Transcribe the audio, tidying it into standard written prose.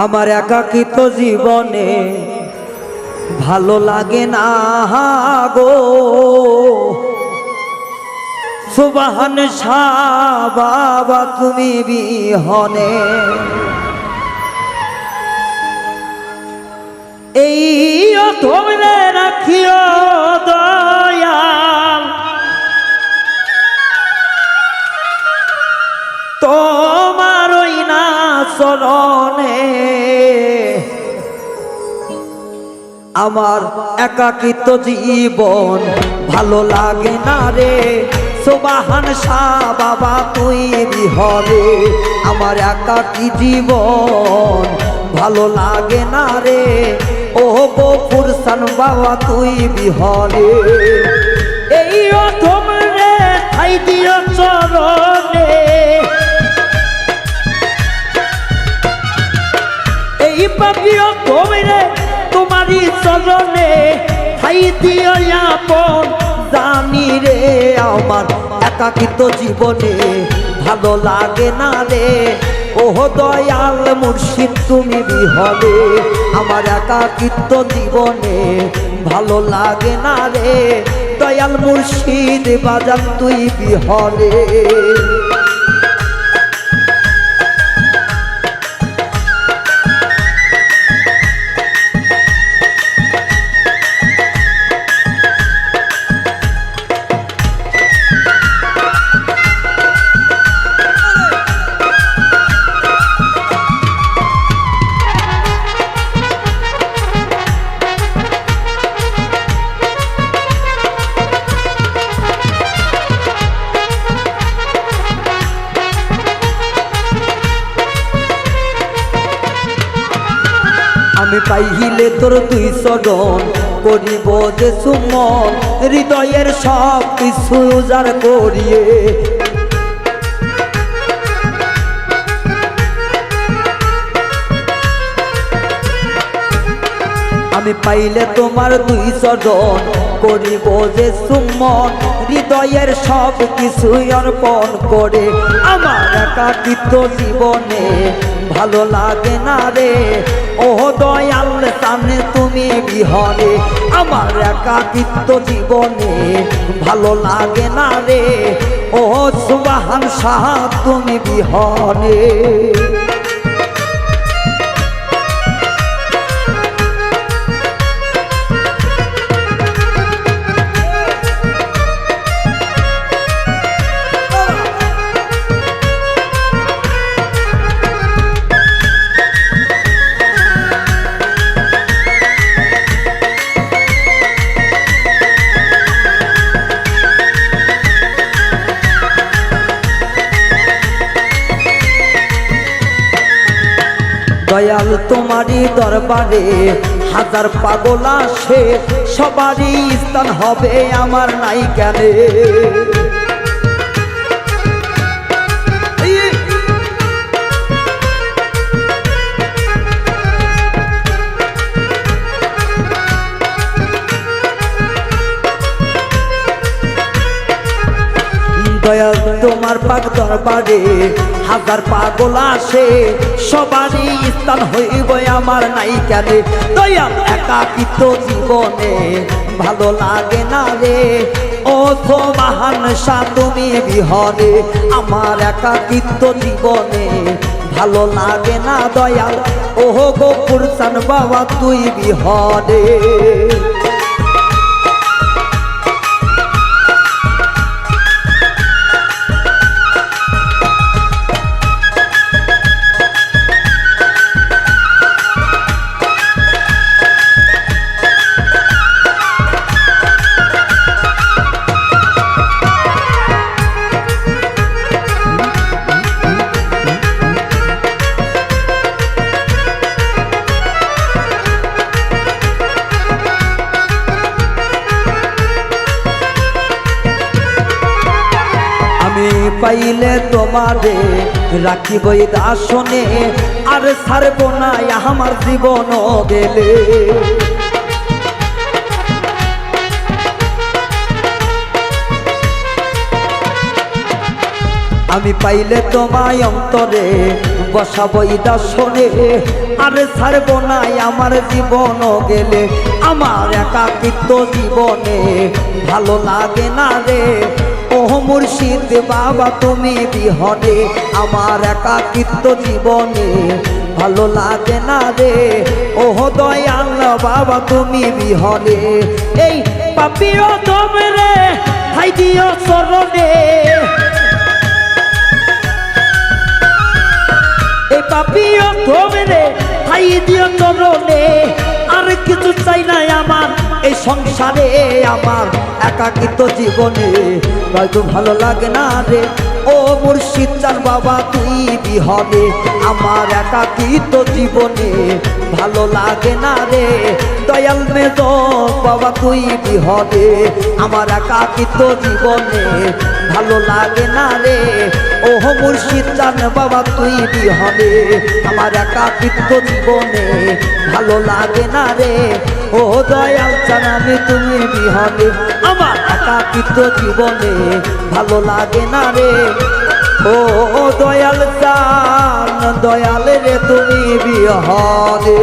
আমার একাকিত্ব জীবনে ভালো লাগে না গো। সুবহান শাহ বাবা তুমি বিহনে এই ধরে রাখিও দয়াল, তোমার ওই না চরণে আমার একাকিত্ব জীবন ভালো লাগে না রে। সুবহান শাহ বাবা তুই বিহরে আমার একাকী জীবন ভালো লাগে না রে। ও গফুর সান বাবা তুই বিহরে এই তোমরে ঠাই দিও চরণে, এই পাপিও তোমরে তোমারই চরণে ঠাই দিও আপন জানি রে। আমার একাকিত্ব জীবনে ভালো লাগে না রে। ওহ দয়াল মুর্শিদ তুমি বিহরে আমার একাকিত্ব জীবনে ভালো লাগে না রে। দয়াল মুর্শিদ বাজান তুই বিহরে আমি পাইলে তোর তুই চরণ করিব যে সুমন, হৃদয়ের সব কিছু উজাড় করিয়ে আমি পাইলে তোমার দুই চরণ করিব যে সুমন, হৃদয়ের সব কিছু অর্পণ করে আমার একাকিত্ব জীবনে ভালো লাগে না রে। ও দয়াল সামনে তুমি বিহরে আমার একাকিত্ব জীবনে ভালো লাগে না রে। ও সুবহান শাহ তুমি বিহরে দয়াল তোমারই দরবারে হাজার পাগল আসে, সবারই স্থান হবে আমার নাই জ্ঞানে। দয়াল তোমার পাক দরবারে হাজার পাগল আসে, সবারই স্থান হইব আমার নাই কেনে। দয়াল একাকিত্ব জীবনে ভালো লাগে না রে। ও সুবহান শাহ তুমি বিহরে আমার একাকিত্ব জীবনে ভালো লাগে না দয়াল। ওহ গফুর সান বাবা তুই বিহরে পাইলে তোমারে রাখিব দাসনে, আর ছাড়ব না আমার জীবন গেলে। আমি পাইলে তোমায় অন্তরে বসাবো দর্শনে, আরে ছাড়বো না আমার জীবন গেলে, আমার একাকিত্ব জীবনে ভালো লাগে না রে। ও মুর্শিদ বাবা তুমি বিহনে, আমার একাকিত্ব জীবনে ভালো লাগে না রে। ও দয়াল বাবা তুমি বিহনে, এই পাপিও তোমরে ঠাই দিও চরণে, এই পাপিও তোমরে ঠাই দিও চরণে। আর কিছু চাই না আমার এই সংসারে, আমার একাকিত্ব জীবনে হয়তো ভালো লাগে না রে। ও মুর্শিদ চাঁদ বাবা তুই বিহনে, আমার একাকিত্ব জীবনে ভালো লাগে না রে। দয়াল মেজ বাবা তুই বিহনে, আমার একাকিত্ব জীবনে ভালো লাগে না রে। ও মুর্শিদ চাঁদ বাবা তুই বিহনে, আমার একাকিত্ব জীবনে ভালো লাগে না রে। ও দয়াল চাঁদ আমি তুমি বিহনে, আমার একাকিত্ব জীবনে ভালো লাগে না রে। ও দয়াল চাঁদ দয়াল রে তুমি বিহনে।